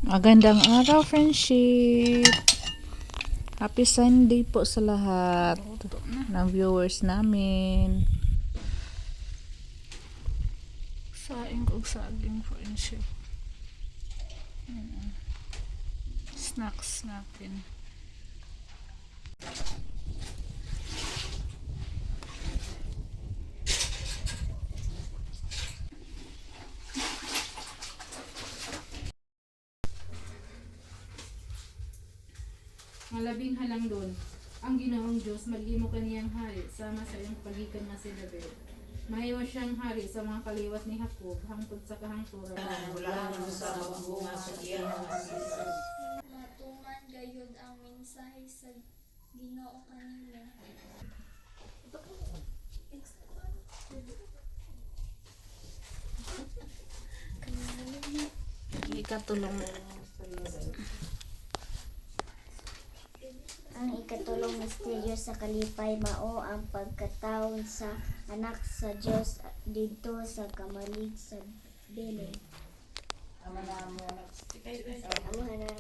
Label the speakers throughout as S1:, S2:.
S1: Magandang araw, friendship. Happy Sunday po sa lahat ng viewers namin. Saing og saging, friendship. Snacks natin.
S2: Malabing halang doon, ang Ginoong Diyos maglimo kaniyang hari sama sa iyong pagikan nga si David. Mahiwa siyang hari sa mga kaliwat ni Jacob hangtod sa kahangturan.
S3: Matuman gayud ang mensahe sa Ginoo kanimo.
S1: Ikatulong.
S4: Ang ikatulong misteryo sa kalipay mao ang pagkataon sa anak sa Dios didto sa kamalig sa Belem. Amahan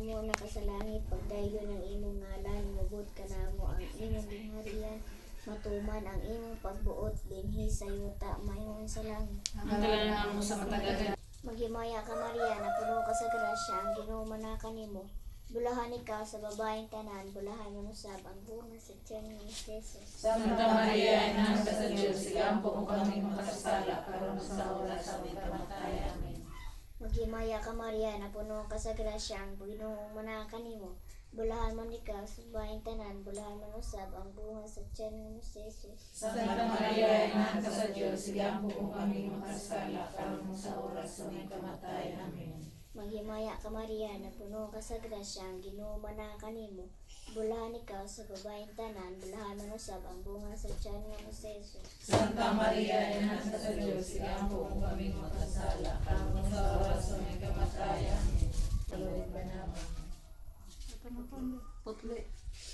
S4: mo nakasalangit pagdayon ng imong ngalan mubot kanamo ang imong gingharian matuman ang imong pagbuot dinhi sa yuta mayon sa langit.
S2: Ang talangan mo sa matagalan.
S4: Maghimaya ka Maria na puno ka sa grasya ang Ginoo manaka nimo. Bulahan ikaw sa babaeng tanan, bulahan mo usab ang bunga sa tiyan ni Jesus.
S2: Santa Maria, Ina sa Diyos, sigampo mo kami makasala karon sa oras sa aming kamatayan. Amen.
S4: Maghimaya ka Maria na puno ka sa grasya ang Ginoo manaka nimo. Bulahan mo ikaw sa babaeng tanan, bulahan mo usab ang bunga sa tiyan ni Jesus.
S2: Santa Maria, Ina sa Diyos, sigampo mo kami makasala karon sa oras sa aming kamatayan. Amen.
S4: Maghimaya ka Maria na puno ka sa grasya ang Ginoo manaka nimo. Bulahan ikaw sa babaeng tanan, bulahan mo usab ang bunga sa tiyan ni Jesus.
S2: Santa Maria, Ina sa Diyos, sigampo mo kami makasala karon sa oras sa aming kamatayan. Amen. Putli.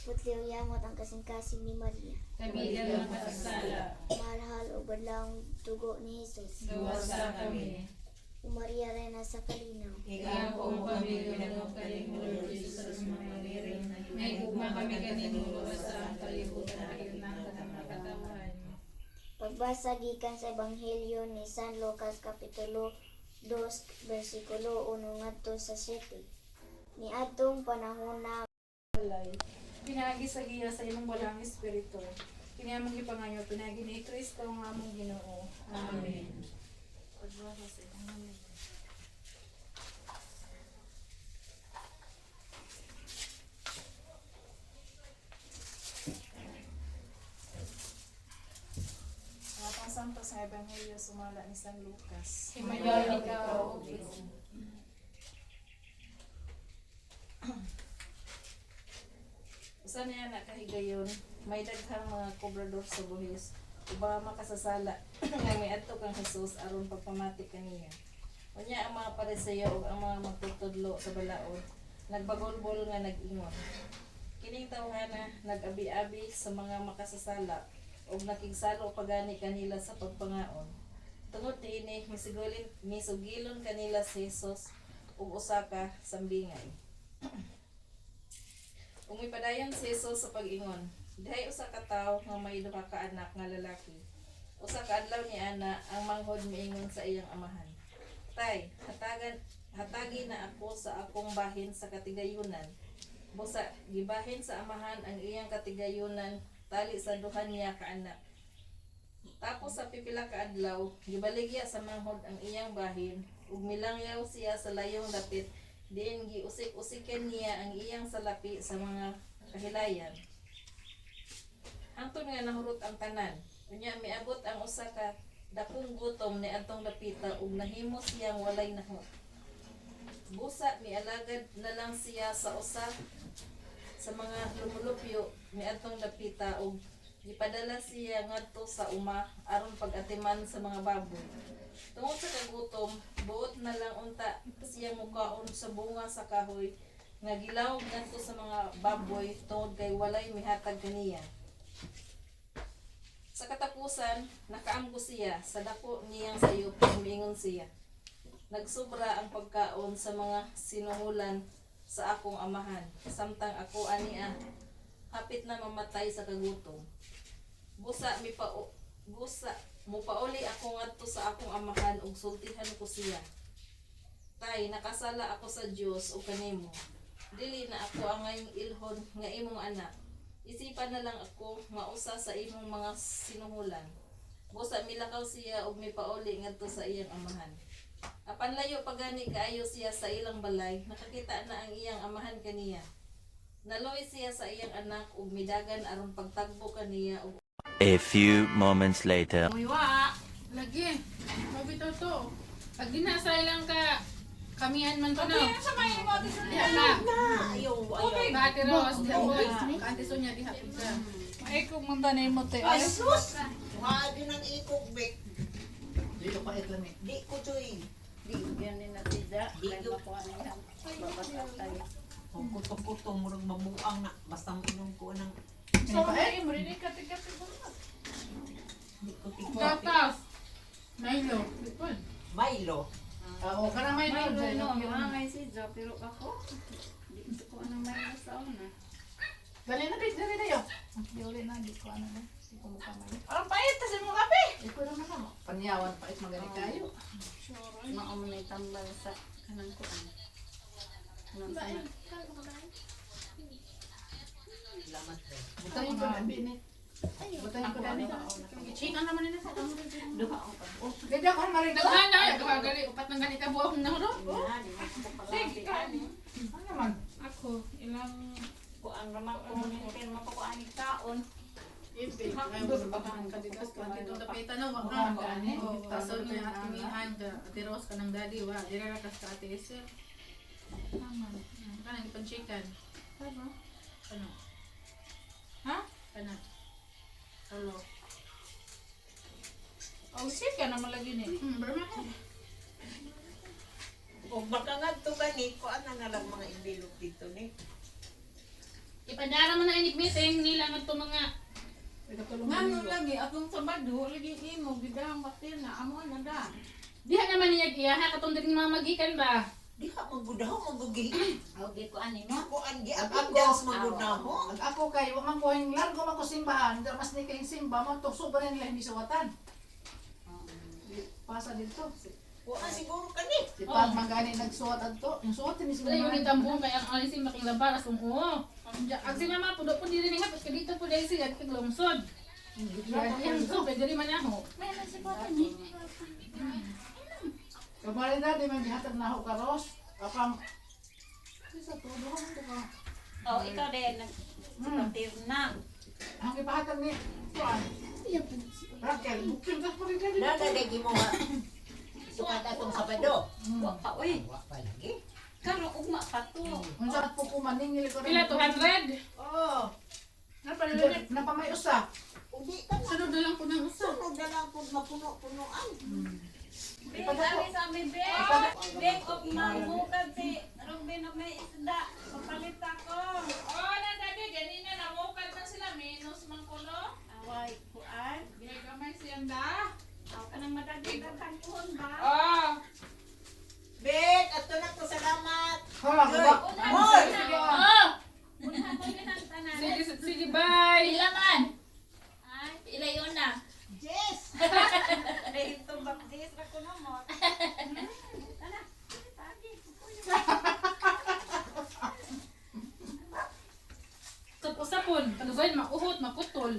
S4: Putli yamot ang kasing-kasing ni Maria.
S2: Kami ang makasala.
S4: Mahal o badlaong tugo ni Jesus.
S2: Luwasa kami.
S4: O Maria Reyna sa kalinaw.
S2: Igampo mo kami ganong kalimulog Jesus maniring. May gugma kami ganimulog sa kalibutan ayon ng katawan.
S4: Pagbasa gikan sa Ebanghelyo ni San Lucas Kapitulo 2 versikulo 1 ngadto sa 7. Ni atong panahon na
S2: Pinagi sa giya sa imong walang espiritu. Kini among gipangayo pinagi ni Kristo nga among Ginoo. Amen. Pagbasa sa Ebanghelyo. Atong santo sa Ebanghelyo sumala ni San Lucas. Himayaw ikaw, O Kristo. Usa niya nakahigayon, may daghang mga kobrador sa buhis. Uba makasasala nga may adto kang Jesus aron pagpamati kaniya. Unya ang mga Pariseo ug ang mga magtutudlo sa balaod, nagbagolbol nga nag-ingon. Kining tawhana nag-abi-abi sa mga makasasala ug nakigsalo pagani kanila sa pagpangaon. Tungod niini misugilon kanila si Jesus ug usa ka sambingay. Ug mipadayon si Jesus sa pag-ingon, dihay usa ka tawo nga may duha ka anak nga lalaki. Usa ka adlaw ni ana ang manghod miingon sa iyang amahan, Tay, hatagi na ako sa akong bahin sa katigayunan. Busa gibahin sa amahan ang iyang katigayunan tali sa duha niya ka anak. Tapos sa pipila ka adlaw, gibaligya sa manghod ang iyang bahin ug milangyaw siya sa layong dapit. Diin giusik-usikan niya ang iyang salapi sa mga kahilayan. Hangtod nga nahurot ang tanan. Unya miabot ang usa ka dakong gutom ni adtong dapita ug nahimo siyang walay nahot. Busa mialagad na lang siya sa usa sa mga lumulupyo ni adtong dapita ug gipadala siya ngadto sa uma aron pag-atiman sa mga baboy. Tungod sa kagutom, buot na lang unta siya mukaon sa bunga sa kahoy nga gilawog ngadto sa mga baboy tungod kay walay mihatag kaniya. Sa katapusan, nakaamgo siya sa dako niyang sayop ug miingon siya, Nagsubra ang pagkaon sa mga sinuhulan sa akong amahan. Samtang ako ania hapit na mamatay sa kagutom. Busa mo pauli ako ngadto sa akong amahan ug sultihan ko siya. Tay, nakasala ako sa Dios ug kanimo. Dili na ako ang ngayong ilhon nga imong anak. Isipan na lang ako nga usa sa imong mga sinuhulan. Busa milakaw siya ug mipauli ngadto sa iyang amahan. Apan layo pagani kaayo siya sa ilang balay, nakakita na ang iyang amahan kaniya. Naloy siya sa iyang anak ug midagan aron pagtagbo kaniya ug
S5: A few moments later.
S6: Umiwa, lagi. Mabito to. Pag di na sa ilang kamihan man to na. Sa may mo di sa diha ka. Ate Rose, diha boy. Ate Sonia diha pizza.
S1: Ay, kung mantanay mo te.
S7: Ay, sus! Wadi ng ikog, Bek.
S6: Dito pa ito ni.
S7: Di ko choy.
S8: Di ganyan na sida.
S7: Di
S8: Kaya
S7: ko.
S8: makuha na yan. Babasa tayo.
S7: Kung kuto-kuto, murag mabuang na. Basta inom ko ng...
S6: So, ay,
S1: mo rin kati-kati mo.
S7: Di ko tigwa.
S6: gatas. Milo. Lipon.
S7: Milo.
S6: Oo, karang Milo.
S8: May
S6: dyan.
S8: no, mga ngay sida. Pero ako, di ko anong may nasa una.
S6: Dali na, Big. Dali na yun.
S1: Di ulit na, di ko ano na. Di ko makamay.
S6: Parang pait. Kasi mo kape. Iko naman na mo. Panyawan pait magaling kayo.
S8: Maumunay tambal sa kanang kuan. Anong sana?
S7: Salamat, Bek.
S6: Butahin ko na, Bini. Butahin ko na. Chingan naman nila sa kamo.
S8: Duha ang pag.
S6: Ganda ko maring daghan na. Gali, upat ng ganita buwang na ro.
S8: Sige,
S6: Ano naman?
S1: Ako, ilang...
S8: kuan ramang kumunitin mapakuan ni taon.
S6: Ipi. Ay, gusto pa kang kandidas ka. Dito tapitan na. Wag na. Taso niya at timihan ka. Ate Rose ka ng daddy. Wa. Irarakas ka ate Esther.
S1: Naman.
S6: Kanang ipanchikan.
S1: Ano?
S6: Ano?
S1: Ha?
S6: Ano?
S1: Hello. Oh, shit ka naman lagi ni.
S6: Berma ko.
S7: O baka nga ito gani, kuan na nga lang mga envelope dito ni.
S6: Ipadara mo na inig meeting nila nga ito mga.
S8: Ngano lagi atong Sabado lagi imo bidang batir na amo na da.
S6: Diha naman niya iya ha katong din mga magikan ba?
S7: Di ka magbudaw, magugi.
S8: Okay ko ani mo.
S7: Kuan gi ang dance magbudaw.
S9: Ako kay wa man ko yung largo man ko simbahan, da mas ni kay simba man to sobra nila hindi suwatan. Pasa dito.
S7: Kuan siguro kani.
S9: Si Pag magani nagsuwat adto, yung suwat ni
S6: Wala yung
S9: simbahan.
S6: itambong kaya ang alisin making labar as oo. Ang si mama pudo po diri nga kasi dito po dahil sila kaglungsod. Yan so pwede rin man ako.
S9: Kabali na di man gihatag na ako karos. Kapang isa to do ko ka.
S8: Oh, ikaw din nagpatir na.
S9: Ang ipahatag ni kuan. Raquel, bukil tas pa rin dito.
S7: Dadagay mo nga. Sukat atong Sabado.
S8: Wa pa uy.
S7: Wa pa lagi.
S8: Karo ugma pa to.
S9: Unsa po ko maningil ko
S6: Pila 200?
S7: Oh.
S9: Napamay usa.
S7: Udi ka na.
S6: Sunod na lang po ng usa.
S7: Sunod na lang po mapuno-punoan.
S8: Big, abi sa amin, Big. Big, og mamukad si Ruben og may isda. Papalit ako.
S6: Oh, na dati ganina namukad man sila minus man kuno.
S8: Away, kuan.
S6: Ginagamay siyang da.
S8: Aw kanang madagdagan kuhon ba?
S6: Oh.
S7: Bet, ato na to salamat.
S9: Hala ko ba?
S7: Hoy!
S6: Oh.
S8: Unahan ko ng tanan.
S6: Sige, bye.
S1: Ila man!
S8: Ay,
S1: Ila yun na.
S7: Yes!
S8: ay ito baptis ra ko na mo. Tara. Tagi.
S6: Sapon, pag mauhot, maputol.